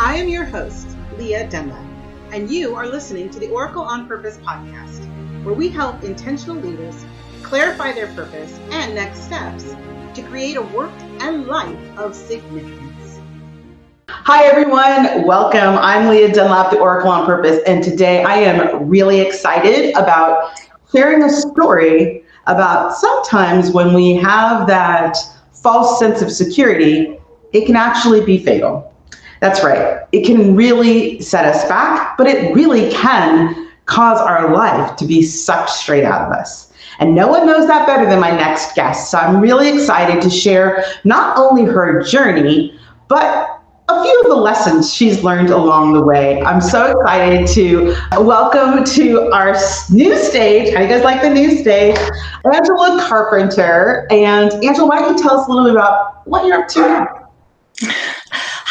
I am your host, Leah Dunlap, and you are listening to the Oracle on Purpose podcast, where we help intentional leaders clarify their purpose and next steps to create a work and life of significance. Hi, everyone. Welcome. I'm Leah Dunlap, the Oracle on Purpose, and today I am really excited about sharing a story about sometimes when we have that false sense of security, it can actually be fatal. That's right. It can really set us back, but it really can cause our life to be sucked straight out of us. And no one knows that better than my next guest. So I'm really excited to share not only her journey, but a few of the lessons she's learned along the way. I'm so excited to welcome to our new stage. How do you guys like the new stage? Angela Carpenter. And Angela, why don't you tell us a little bit about what you're up to now?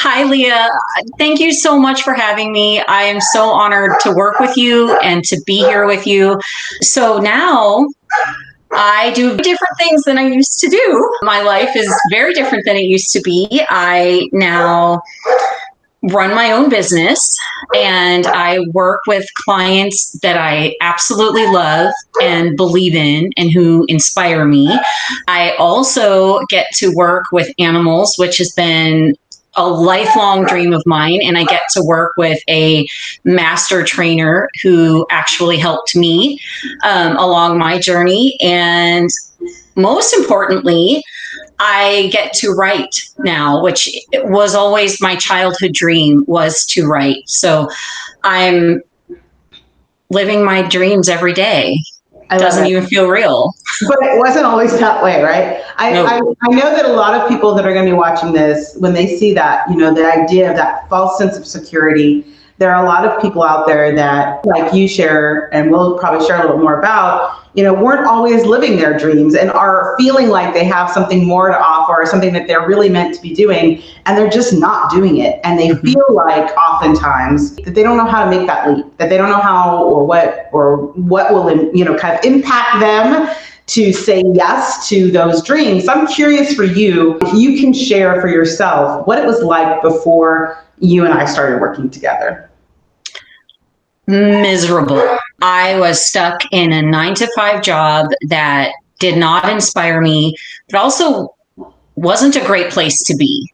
Hi, Leah. Thank you so much for having me. I am so honored to work with you and to be here with you. So now I do different things than I used to do. My life is very different than it used to be. I now run my own business and I work with clients that I absolutely love and believe in and who inspire me. I also get to work with animals, which has been a lifelong dream of mine. And I get to work with a master trainer who actually helped me along my journey. And most importantly, I get to write now, which was always my childhood dream, was to write. So I'm living my dreams every day. Doesn't even feel real. But it wasn't always that way, right? I know that a lot of people that are going to be watching this, when they see that, the idea of that false sense of security, there are a lot of people out there that, like you share, and we'll probably share a little more about, weren't always living their dreams and are feeling like they have something more to offer or something that they're really meant to be doing, and they're just not doing it. And they feel like oftentimes that they don't know how to make that leap, that they don't know how or what will, kind of impact them to say yes to those dreams. So I'm curious for you, if you can share for yourself what it was like before you and I started working together. Miserable. I was stuck in a 9-to-5 job that did not inspire me, but also wasn't a great place to be.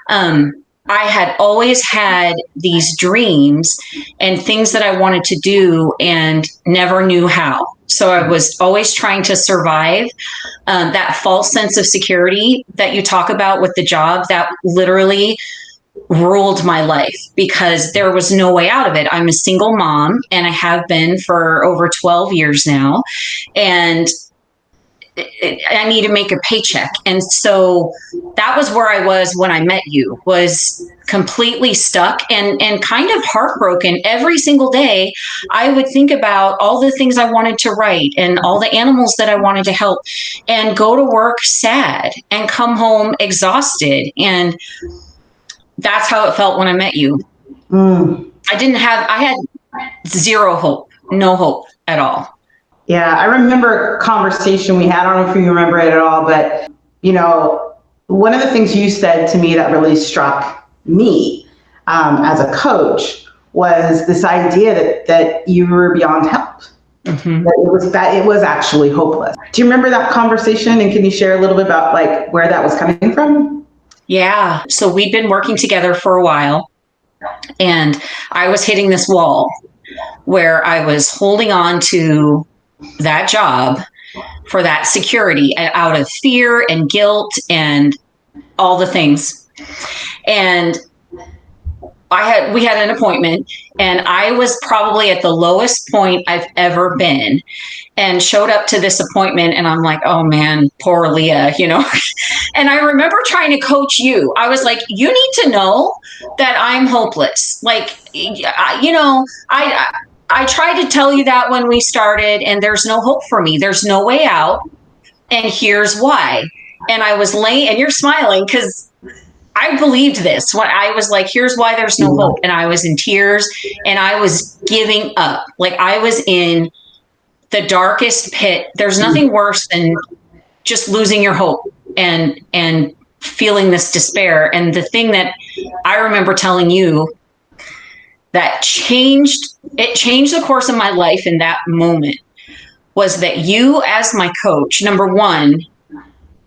I had always had these dreams and things that I wanted to do and never knew how. So I was always trying to survive. That false sense of security that you talk about with the job, that literally ruled my life because there was no way out of it. I'm a single mom and I have been for over 12 years now. And I need to make a paycheck. And so that was where I was when I met you, was completely stuck and kind of heartbroken. Every single day, I would think about all the things I wanted to write and all the animals that I wanted to help and go to work sad and come home exhausted. And that's how it felt when I met you. I had zero hope, no hope at all. Yeah, I remember a conversation we had. I don't know if you remember it at all, but, one of the things you said to me that really struck me as a coach was this idea that you were beyond help. Mm-hmm. That it was actually hopeless. Do you remember that conversation? And can you share a little bit about where that was coming from? Yeah. So we'd been working together for a while and I was hitting this wall where I was holding on to that job for that security out of fear and guilt and all the things. And we had an appointment and I was probably at the lowest point I've ever been and showed up to this appointment and I'm like, oh man, poor Leah, And I remember trying to coach you. I was like, you need to know that I'm hopeless. I tried to tell you that when we started and there's no hope for me. There's no way out. And here's why. And I was late and you're smiling because I believed this when I was like, here's why there's no hope. And I was in tears and I was giving up. I was in the darkest pit. There's nothing worse than just losing your hope and feeling this despair. And the thing that I remember telling you that changed the course of my life in that moment was that you, as my coach, number one,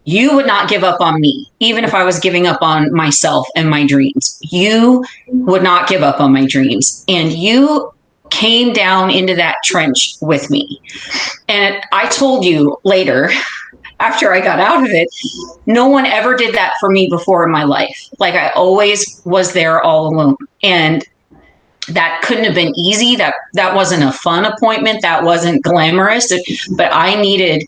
you would not give up on me, even if I was giving up on myself and my dreams. You would not give up on my dreams. And you came down into that trench with me. And I told you later, after I got out of it, no one ever did that for me before in my life. Like, I always was there all alone. And that couldn't have been easy. That wasn't a fun appointment. That wasn't glamorous. But I needed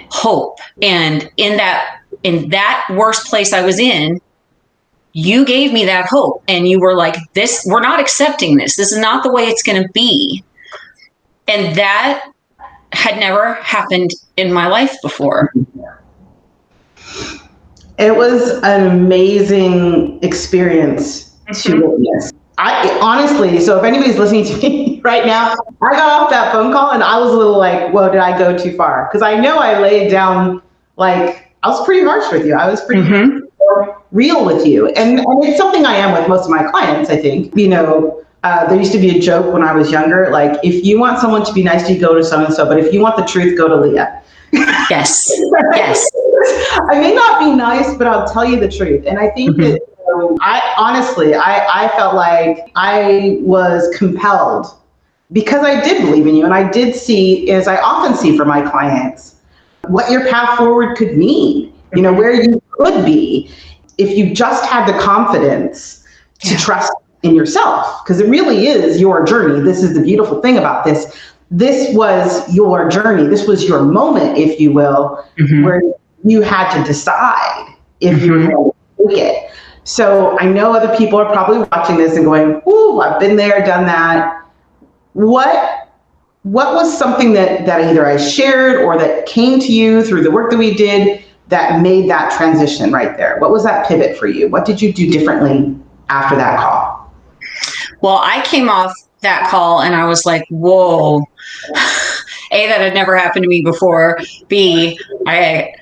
hope. And in that worst place I was in, you gave me that hope. And you were like, we're not accepting this. This is not the way it's going to be. And that had never happened in my life before. It was an amazing experience to witness. I honestly, so if anybody's listening to me right now, I got off that phone call and I was a little like, whoa, did I go too far? Because I know I laid down, like, I was pretty harsh with you. I was pretty real with you. And it's something I am with most of my clients, I think. You know, there used to be a joke when I was younger, like, if you want someone to be nice to you, go to so-and-so, but if you want the truth, go to Leah. Yes, yes. I may not be nice, but I'll tell you the truth. And I think that I felt like I was compelled because I did believe in you. And I did see, as I often see for my clients, what your path forward could mean, you know, where you could be if you just had the confidence to trust in yourself, because it really is your journey. This is the beautiful thing about this. This was your journey. This was your moment, if you will, where you had to decide if you were going to take it. So I know other people are probably watching this and going, ooh, I've been there, done that. What was something that either I shared or that came to you through the work that we did that made that transition right there? What was that pivot for you? What did you do differently after that call? Well, I came off that call and I was like, whoa, A, that had never happened to me before. B, I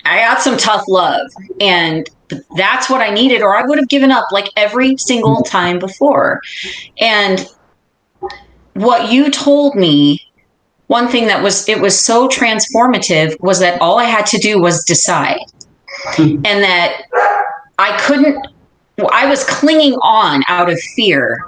got some tough love, and that's what I needed, or I would have given up like every single time before. And what you told me, one thing it was so transformative was that all I had to do was decide, and that I was clinging on out of fear,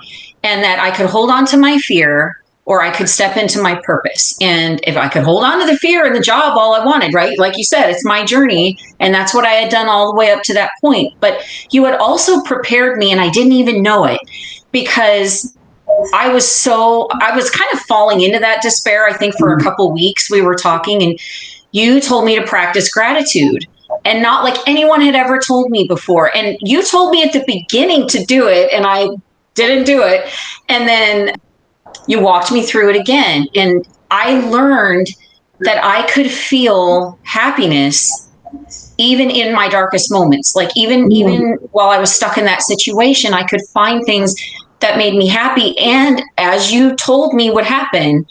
and that I could hold on to my fear or I could step into my purpose. And if I could hold on to the fear and the job all I wanted, right? Like you said, it's my journey. And that's what I had done all the way up to that point. But you had also prepared me, and I didn't even know it, because I was kind of falling into that despair. I think for a couple weeks we were talking, and you told me to practice gratitude, and not like anyone had ever told me before. And you told me at the beginning to do it, and I didn't do it. And then you walked me through it again. And I learned that I could feel happiness even in my darkest moments. Like even while I was stuck in that situation, I could find things that made me happy. And as you told me would happen,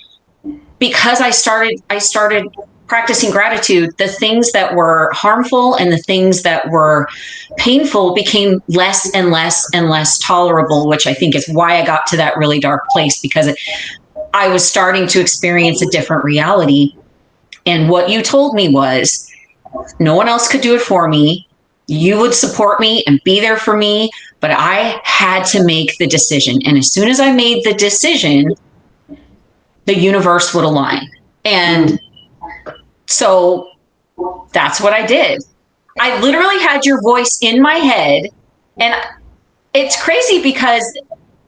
because I started practicing gratitude, the things that were harmful and the things that were painful became less and less and less tolerable, which I think is why I got to that really dark place, because I was starting to experience a different reality. And what you told me was, no one else could do it for me. You would support me and be there for me, but I had to make the decision. And as soon as I made the decision, the universe would align. And so that's what I did. I literally had your voice in my head. And it's crazy because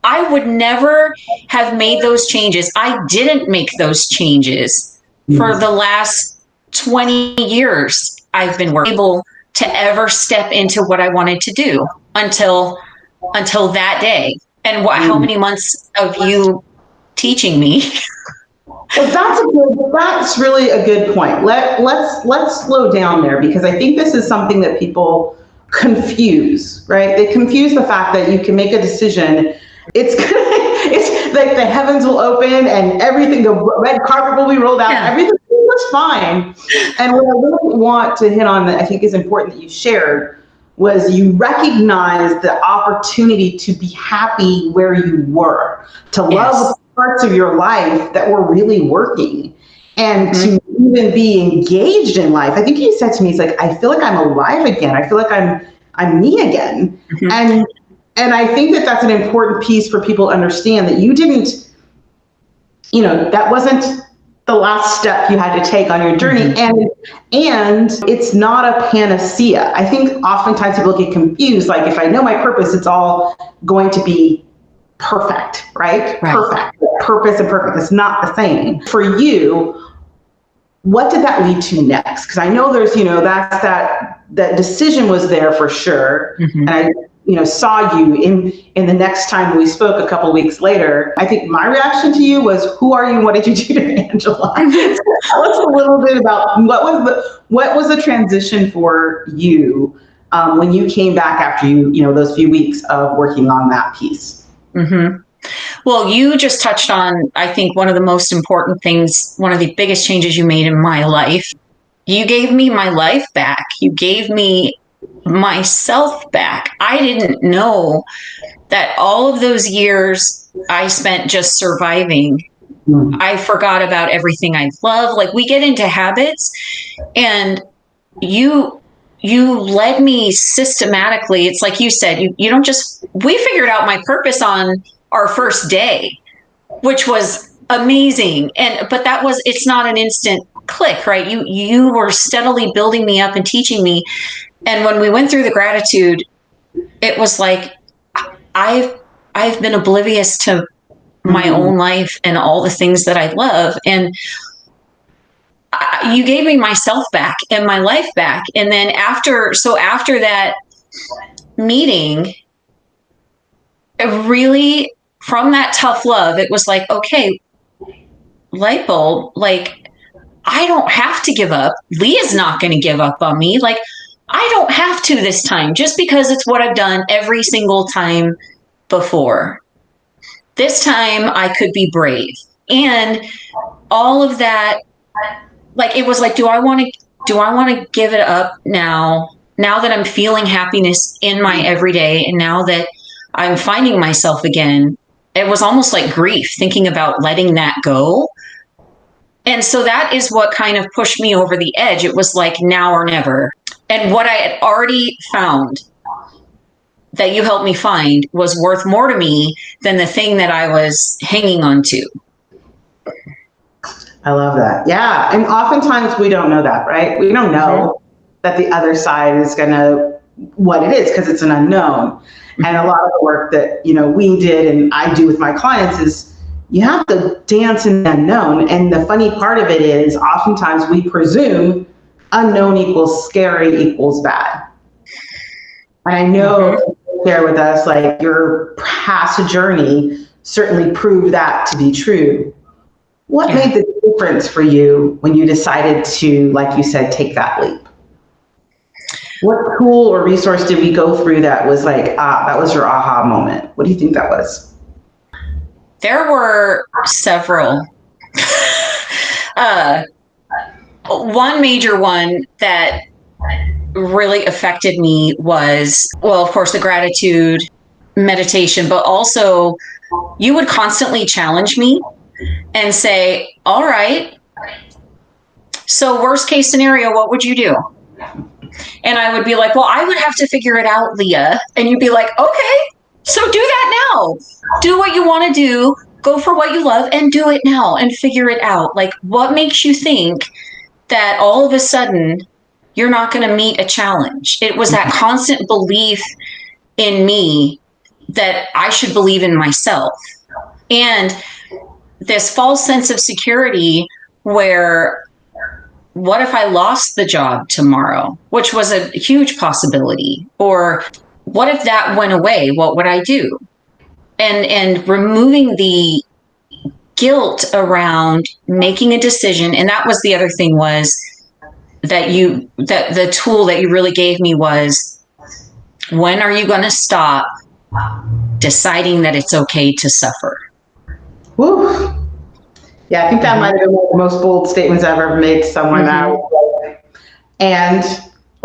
I would never have made those changes. I didn't make those changes for the last 20 years. I've been able to ever step into what I wanted to do until that day. And how many months of you teaching me? Well, that's really a good point. Let's slow down there, because I think this is something that people confuse, right? They confuse the fact that you can make a decision. It's like the heavens will open and everything, the red carpet will be rolled out. Yeah. Everything was fine. And what I really want to hit on that I think is important that you shared was you recognized the opportunity to be happy where you were, to love parts of your life that were really working, and to even be engaged in life. I think you said to me, it's like, I feel like I'm alive again. I feel like I'm me again. And I think that that's an important piece for people to understand, that you didn't, that wasn't the last step you had to take on your journey. And it's not a panacea. I think oftentimes people get confused. Like, if I know my purpose, it's all going to be perfect, right? Perfect. Purpose and perfect. It's not the same. For you, what did that lead to next? Because I know there's, that's that decision was there for sure. And I, saw you in the next time we spoke a couple weeks later. I think my reaction to you was, who are you? What did you do to Angela? So tell us a little bit about what was the transition for you when you came back after those few weeks of working on that piece. Well, you just touched on, I think, one of the most important things, one of the biggest changes you made in my life. You gave me my life back. You gave me myself back. I didn't know that all of those years I spent just surviving. I forgot about everything I love. Like, we get into habits, and you led me systematically. It's like you said, you don't just, we figured out my purpose on our first day, which was amazing. But it's not an instant click, right? You were steadily building me up and teaching me. And when we went through the gratitude, it was like, I've been oblivious to my own life and all the things that I love. And you gave me myself back and my life back. And then after that meeting, it really, from that tough love, it was like, okay, light bulb, like, I don't have to give up. Leah's not going to give up on me. Like, I don't have to this time, just because it's what I've done every single time before. This time I could be brave. And all of that, like, it was like, do I want to give it up now that I'm feeling happiness in my everyday, and now that I'm finding myself again? It was almost like grief, thinking about letting that go. And so that is what kind of pushed me over the edge. It was like, now or never. And what I had already found, that you helped me find, was worth more to me than the thing that I was hanging on to. I love that. Yeah. And oftentimes we don't know that, right? We don't know that the other side is what it is, because it's an unknown. And a lot of the work that, we did and I do with my clients is, you have to dance in the unknown. And the funny part of it is, oftentimes we presume unknown equals scary equals bad. And I know you share with us, like, your past journey certainly proved that to be true. What made the difference for you when you decided to, like you said, take that leap? What tool or resource did we go through that was like, that was your aha moment? What do you think that was? There were several. One major one that really affected me was, well, of course, the gratitude meditation, but also you would constantly challenge me and say, all right, so worst case scenario, what would you do? And I would be like, well, I would have to figure it out, Leah. And you'd be like, okay, so do that now. Do what you want to do. Go for what you love and do it now and figure it out. Like, what makes you think that all of a sudden you're not going to meet a challenge? It was that constant belief in me that I should believe in myself. And this false sense of security where, what if I lost the job tomorrow, which was a huge possibility? Or what if that went away? What would I do? And removing the guilt around making a decision. And that was the other thing, was that the tool that you really gave me was, when are you going to stop deciding that it's okay to suffer? Woo. Yeah, I think that might have been one of the most bold statements I've ever made to someone. And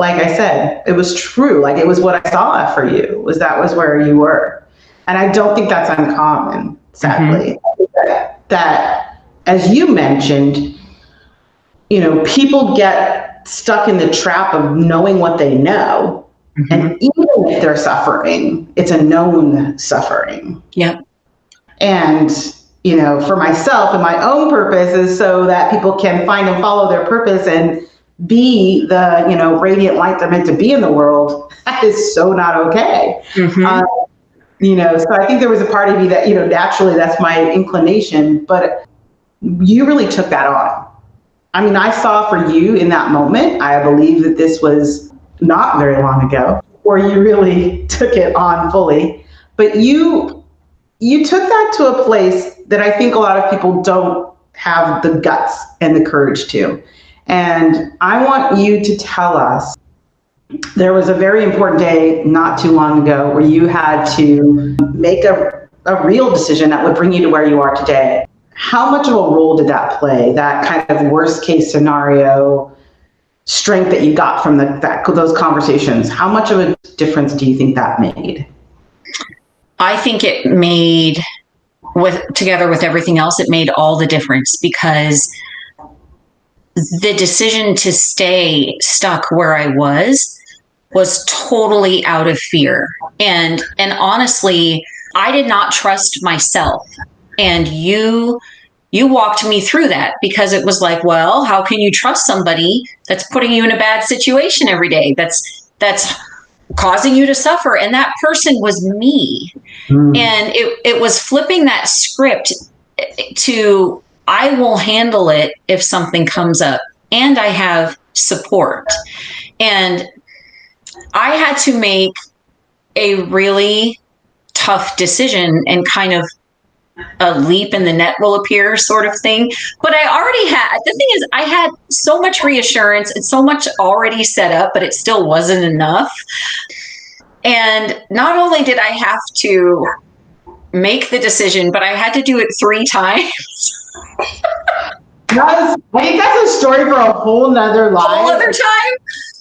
like I said, it was true. Like it was what I saw for you, was that was where you were. And I don't think that's uncommon, sadly. That, as you mentioned, people get stuck in the trap of knowing what they know. And even if they're suffering, it's a known suffering. Yep. And, for myself and my own purpose is so that people can find and follow their purpose and be the, radiant light they're meant to be in the world. That is so not okay. So I think there was a part of me that, naturally that's my inclination, but you really took that on. I mean, I saw for you in that moment, I believe that this was not very long ago, where you really took it on fully, but you took that to a place that I think a lot of people don't have the guts and the courage to. And I want you to tell us, there was a very important day not too long ago where you had to make a real decision that would bring you to where you are today. How much of a role did that play, that kind of worst case scenario strength that you got from those conversations? How much of a difference do you think that made? I think it made, together with everything else, it made all the difference, because the decision to stay stuck where I was totally out of fear. And honestly, I did not trust myself. And you walked me through that, because it was like, well, how can you trust somebody that's putting you in a bad situation every day? That's causing you to suffer. And that person was me. And it was flipping that script to, I will handle it if something comes up, and I have support. And I had to make a really tough decision, and kind of a leap in the net will appear sort of thing. But I already had, the thing is, I had so much reassurance and so much already set up, but it still wasn't enough. And not only did I have to make the decision, but I had to do it 3 times. I think that's a story for a whole nother life. Whole other time?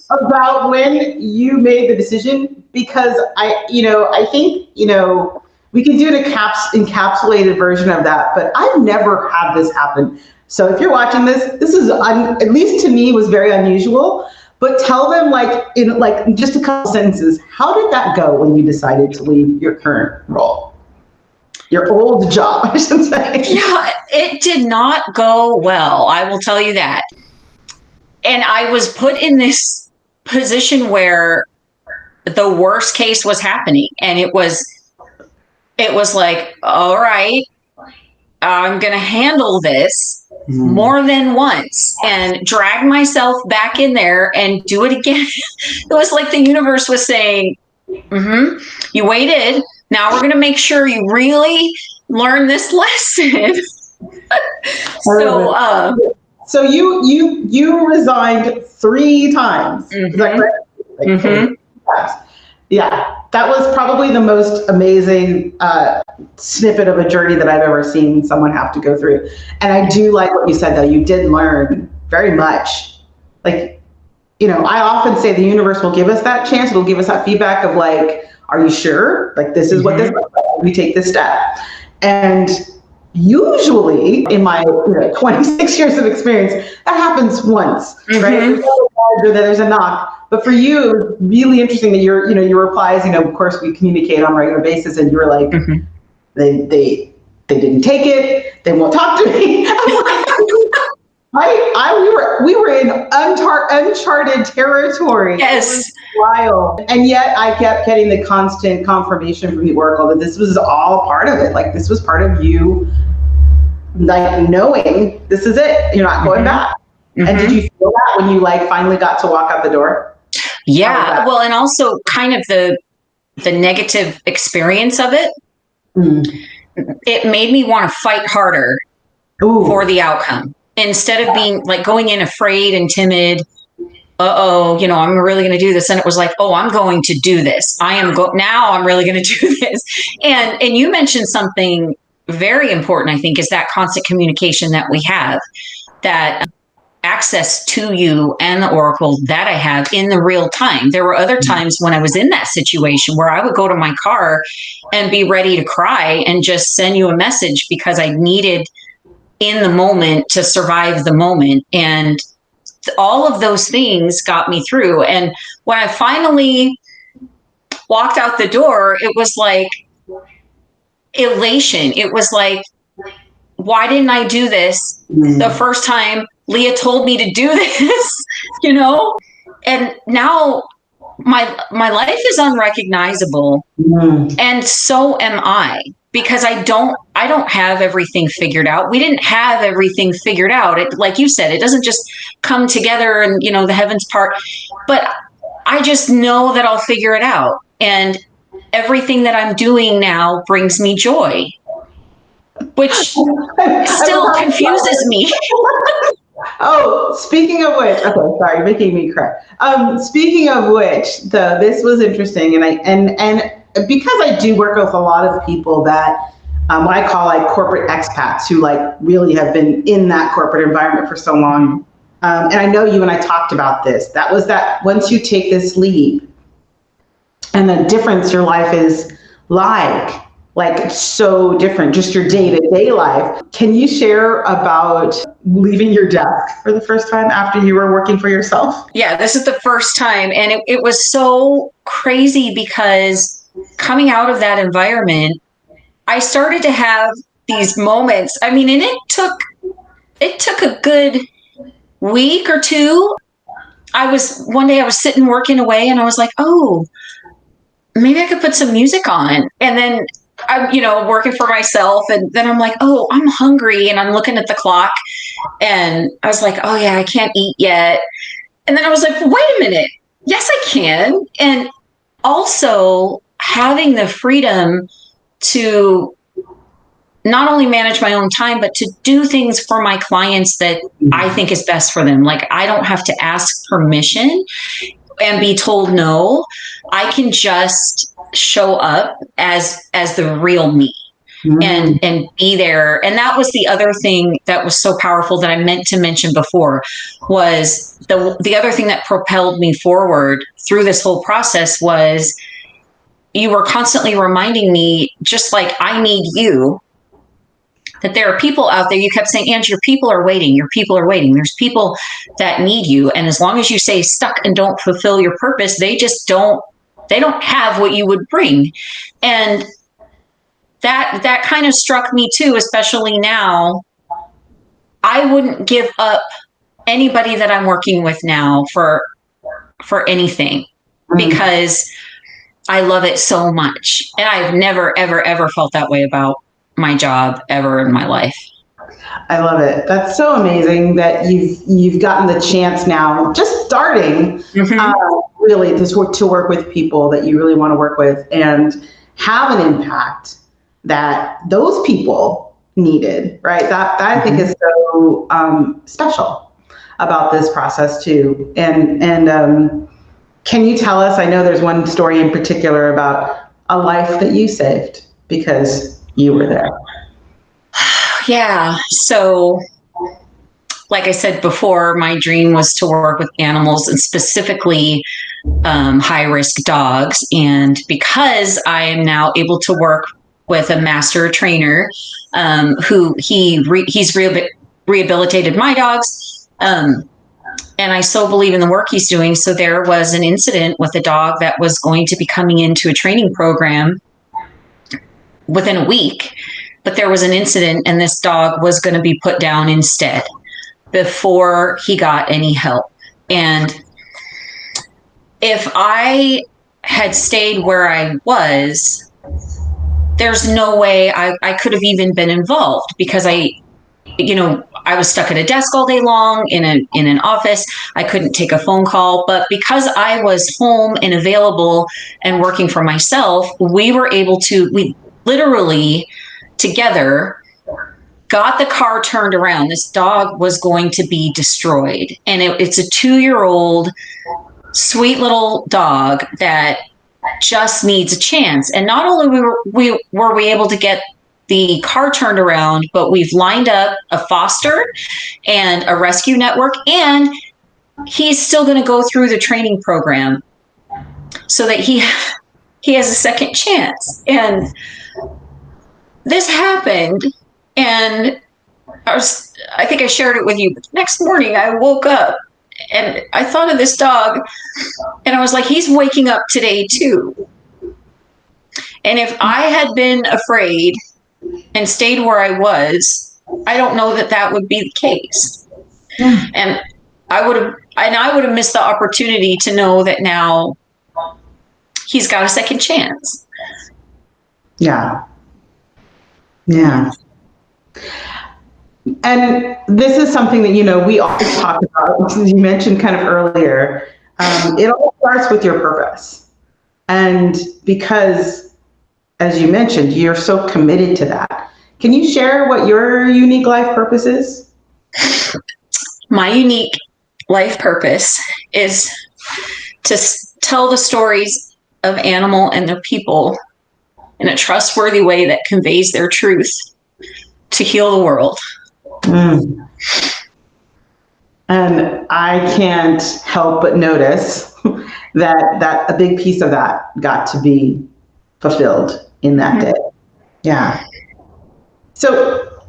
About when you made the decision, because I think, we can do an encapsulated version of that, but I've never had this happen. So if you're watching this is, at least to me, was very unusual, but tell them in just a couple sentences, how did that go when you decided to leave your current role? Your old job, I should say. Yeah, it did not go well. I will tell you that. And I was put in this position where the worst case was happening. And it was like, all right, I'm going to handle this more than once, and drag myself back in there and do it again. It was like the universe was saying, you waited. Now we're going to make sure you really learn this lesson. So you resigned 3 times. Is that correct? Yeah, that was probably the most amazing snippet of a journey that I've ever seen someone have to go through. And I do like what you said, though. You did learn very much. I often say the universe will give us that chance. It'll give us that feedback of are you sure? This is what this looks like. We take this step. And usually in my 26 years of experience, that happens once, right? There's a knock. But for you, it was really interesting that your replies, of course we communicate on a regular basis, and you were like, they didn't take it. They won't talk to me. We were in uncharted territory. Yes. It was wild. And yet I kept getting the constant confirmation from the Oracle that this was all part of it. This was part of you, knowing this is it. You're not going back. And did you feel that when you finally got to walk out the door? Yeah. Well, and also kind of the negative experience of it. It made me want to fight harder for the outcome, instead of being going in afraid and timid. I'm really going to do this. And it was like, I'm going to do this. Now I'm really going to do this. And you mentioned something very important, I think, is that constant communication that we have, that access to you and the oracle that I have in the real time. There were other times when I was in that situation where I would go to my car and be ready to cry and just send you a message because I needed in the moment to survive the moment. And all of those things got me through. And when I finally walked out the door, it was like elation. It was like, why didn't I do this the first time Leah told me to do this? You know? And now my life is unrecognizable, and so am I, because I don't have everything figured out. We didn't have everything figured out. It, like you said, it doesn't just come together and, you know, the heavens part, but I just know that I'll figure it out. And everything that I'm doing now brings me joy, which still confuses me. Oh, speaking of which, okay, sorry, making me cry. Speaking of which, though, this was interesting, and because I do work with a lot of people that what I call like corporate expats who like really have been in that corporate environment for so long, and I know you and I talked about this. That was that once you take this leap, and the difference your life is like so different, just your day-to-day life. Can you share about leaving your desk for the first time after you were working for yourself? Yeah, this is the first time. And it was so crazy because coming out of that environment, I started to have these moments. I mean, and it took a good week or two. One day I was sitting working away and I was like, oh, maybe I could put some music on. And then I'm, you know, working for myself. And then I'm like, oh, I'm hungry. And I'm looking at the clock and I was like, oh yeah, I can't eat yet. And then I was like, wait a minute. Yes, I can. And also having the freedom to not only manage my own time, but to do things for my clients that I think is best for them. Like I don't have to ask permission and be told no. I can just show up as the real me and be there. And that was the other thing that was so powerful that I meant to mention before, was the other thing that propelled me forward through this whole process was you were constantly reminding me, just like I need you, that there are people out there. You kept saying, Ange, your people are waiting. Your people are waiting. There's people that need you. And as long as you stay stuck and don't fulfill your purpose, they don't have what you would bring. And that kind of struck me too, especially now. I wouldn't give up anybody that I'm working with now for anything, because I love it so much. And I've never, ever, ever felt that way about my job ever in my life. I love it. That's so amazing that you've gotten the chance now, just starting, really to work with people that you really want to work with and have an impact that those people needed, right? That I think is so special about this process too. And can you tell us? I know there's one story in particular about a life that you saved because you were there. Yeah. So, like I said before, my dream was to work with animals, and specifically high-risk dogs. And because I am now able to work with a master trainer who he's rehabilitated my dogs, and I so believe in the work he's doing. So there was an incident with a dog that was going to be coming into a training program within a week. But there was an incident and this dog was going to be put down instead before he got any help. And if I had stayed where I was, there's no way I could have even been involved, because I was stuck at a desk all day long in an office. I couldn't take a phone call. But because I was home and available and working for myself, we literally together got the car turned around. This dog was going to be destroyed. And it's a 2-year-old sweet little dog that just needs a chance. And not only were we able to get the car turned around, but we've lined up a foster and a rescue network, and he's still going to go through the training program so that he has a second chance. And this happened, and I think I shared it with you. But the next morning I woke up and I thought of this dog, and I was like, he's waking up today too. And if I had been afraid and stayed where I was, I don't know that would be the case. Yeah. And I would have missed the opportunity to know that now he's got a second chance. Yeah. Yeah. And this is something that, we always talk about. You mentioned kind of earlier, it all starts with your purpose. And because, as you mentioned, you're so committed to that. Can you share what your unique life purpose is? My unique life purpose is to tell the stories of animal and their people in a trustworthy way that conveys their truth to heal the world. Mm. And I can't help but notice that a big piece of that got to be fulfilled in that day. Yeah. So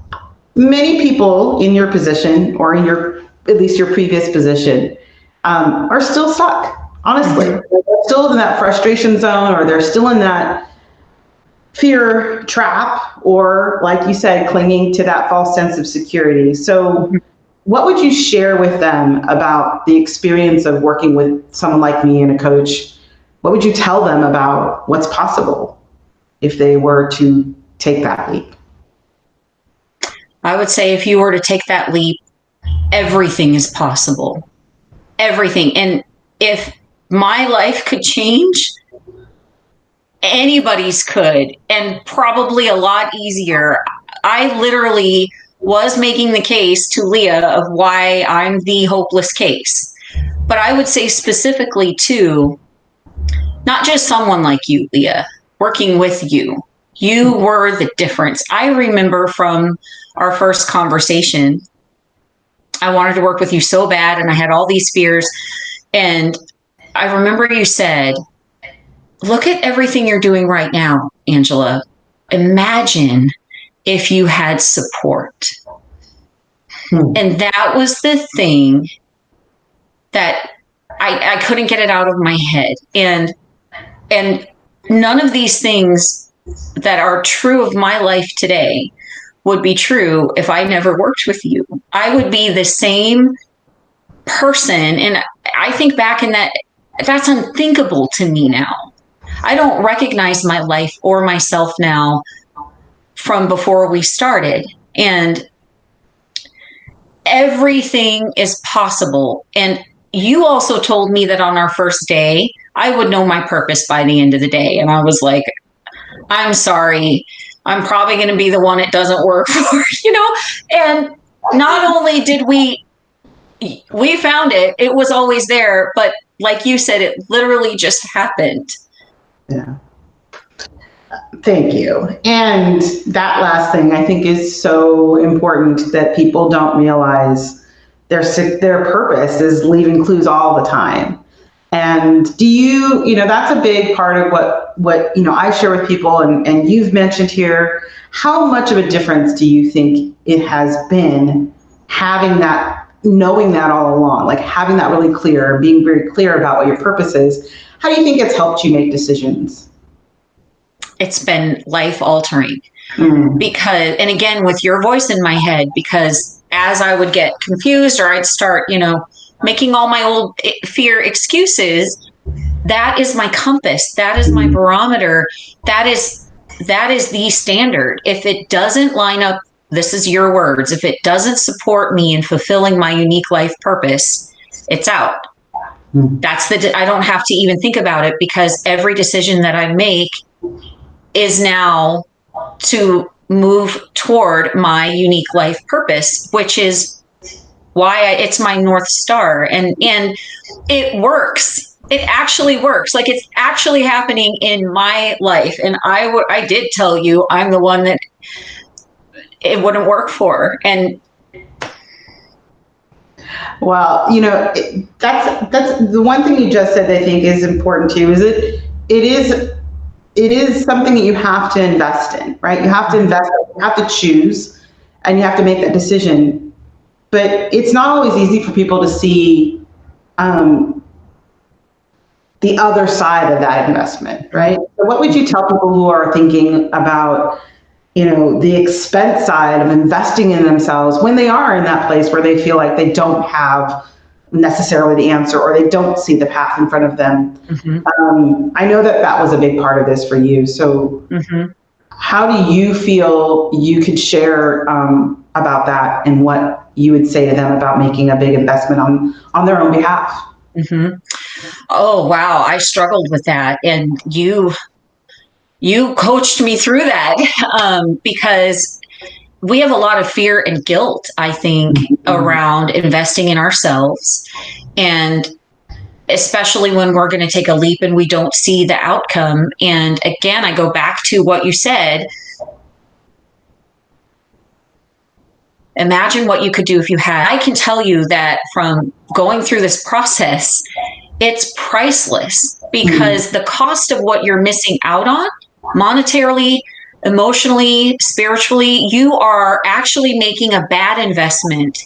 many people in your position, or in at least your previous position, are still stuck, honestly. They're still in that frustration zone, or they're still in that fear trap, or, like you said, clinging to that false sense of security. So what would you share with them about the experience of working with someone like me and a coach? What would you tell them about what's possible if they were to take that leap? I would say if you were to take that leap, everything is possible. Everything. And if my life could change, anybody's could, and probably a lot easier. I literally was making the case to Leah of why I'm the hopeless case. But I would say specifically to not just someone like you, Leah, working with you. You were the difference. I remember from our first conversation, I wanted to work with you so bad, and I had all these fears. And I remember you said, look at everything you're doing right now, Angela. Imagine if you had support. And that was the thing that I couldn't get it out of my head. And none of these things that are true of my life today would be true if I never worked with you. I would be the same person. And I think back in that's unthinkable to me now. I don't recognize my life or myself now from before we started. And everything is possible. And you also told me that on our first day, I would know my purpose by the end of the day. And I was like, I'm sorry, I'm probably going to be the one it doesn't work for, And not only did we found it was always there, but like you said, it literally just happened. Yeah. Thank you. And that last thing I think is so important, that people don't realize their purpose is leaving clues all the time. And that's a big part of what I share with people, and you've mentioned here. How much of a difference do you think it has been having that, knowing that all along, like having that really clear, being very clear about what your purpose is? How do you think it's helped you make decisions? It's been life altering because, and again, with your voice in my head, because as I would get confused, or I'd start, making all my old fear excuses, that is my compass. That is my barometer. That is the standard. If it doesn't line up, this is your words, if it doesn't support me in fulfilling my unique life purpose, it's out. I don't have to even think about it, because every decision that I make is now to move toward my unique life purpose, which is why it's my North Star. And it works. It actually works. Like, it's actually happening in my life. And I did tell you, I'm the one that it wouldn't work for. And well, that's the one thing you just said that I think is important too, is it is something that you have to invest in, right? You have to invest, you have to choose, and you have to make that decision. But it's not always easy for people to see the other side of that investment, right? So what would you tell people who are thinking about, the expense side of investing in themselves when they are in that place where they feel like they don't have necessarily the answer, or they don't see the path in front of them? I know that was a big part of this for you. So how do you feel you could share about that, and what you would say to them about making a big investment on their own behalf? Oh, wow. I struggled with that. And you coached me through that, because we have a lot of fear and guilt, I think, around investing in ourselves. And especially when we're going to take a leap and we don't see the outcome. And again, I go back to what you said. Imagine what you could do if you had. I can tell you that from going through this process, it's priceless, because the cost of what you're missing out on, monetarily, emotionally, spiritually, you are actually making a bad investment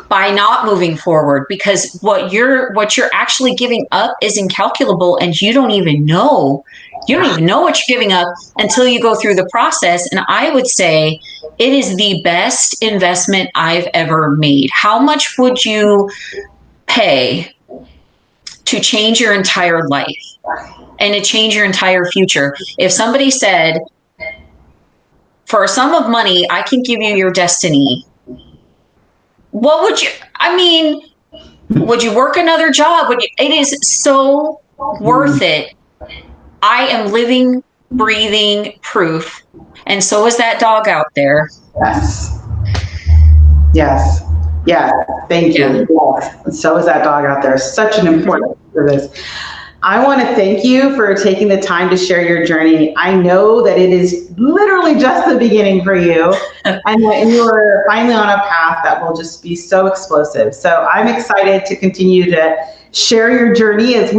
by not moving forward, because what you're actually giving up is incalculable, and you don't even know what you're giving up until you go through the process. And I would say it is the best investment I've ever made. How much would you pay to change your entire life and to change your entire future? If somebody said, for a sum of money, I can give you your destiny, what would you, would you work another job? It is so worth it. I am living, breathing proof. And so is that dog out there. Yes. Yeah. Thank you. Yes. So is that dog out there. Such an important service. I want to thank you for taking the time to share your journey. I know that it is literally just the beginning for you, and that you are finally on a path that will just be so explosive. So I'm excited to continue to share your journey as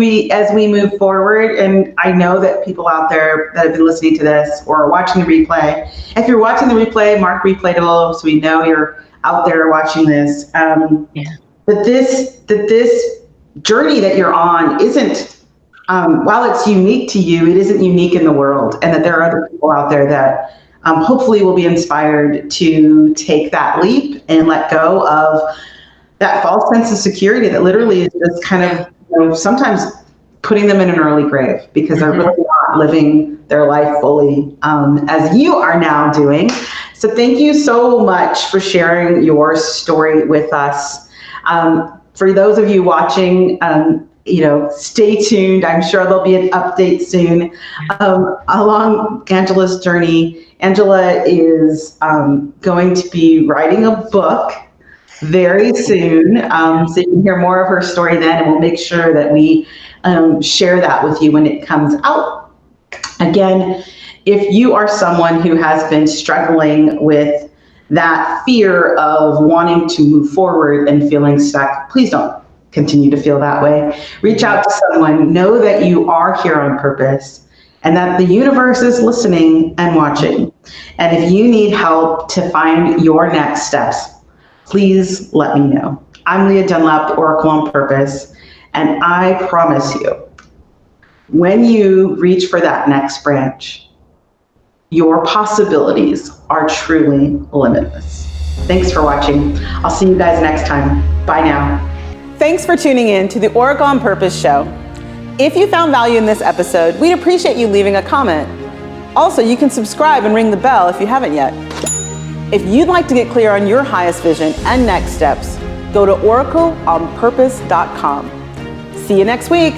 we move forward. And I know that people out there that have been listening to this or watching the replay, if you're watching the replay, mark replay below so we know you're out there watching this. That this journey that you're on isn't, while it's unique to you, it isn't unique in the world, and that there are other people out there that hopefully will be inspired to take that leap and let go of that false sense of security that literally is just kind of, sometimes putting them in an early grave, because they're really not living their life fully, as you are now doing. So thank you so much for sharing your story with us. For those of you watching, stay tuned. I'm sure there'll be an update soon along Angela's journey. Angela is going to be writing a book very soon. So you can hear more of her story then, and we'll make sure that we share that with you when it comes out. Again, if you are someone who has been struggling with that fear of wanting to move forward and feeling stuck, please don't continue to feel that way. Reach out to someone. Know that you are here on purpose, and that the universe is listening and watching. And if you need help to find your next steps, please let me know. I'm Leah Dunlap, Oracle on Purpose, and I promise you, when you reach for that next branch, your possibilities are truly limitless. Thanks for watching. I'll see you guys next time. Bye now. Thanks for tuning in to the Oracle on Purpose show. If you found value in this episode, we'd appreciate you leaving a comment. Also, you can subscribe and ring the bell if you haven't yet. If you'd like to get clear on your highest vision and next steps, go to oracleonpurpose.com. See you next week.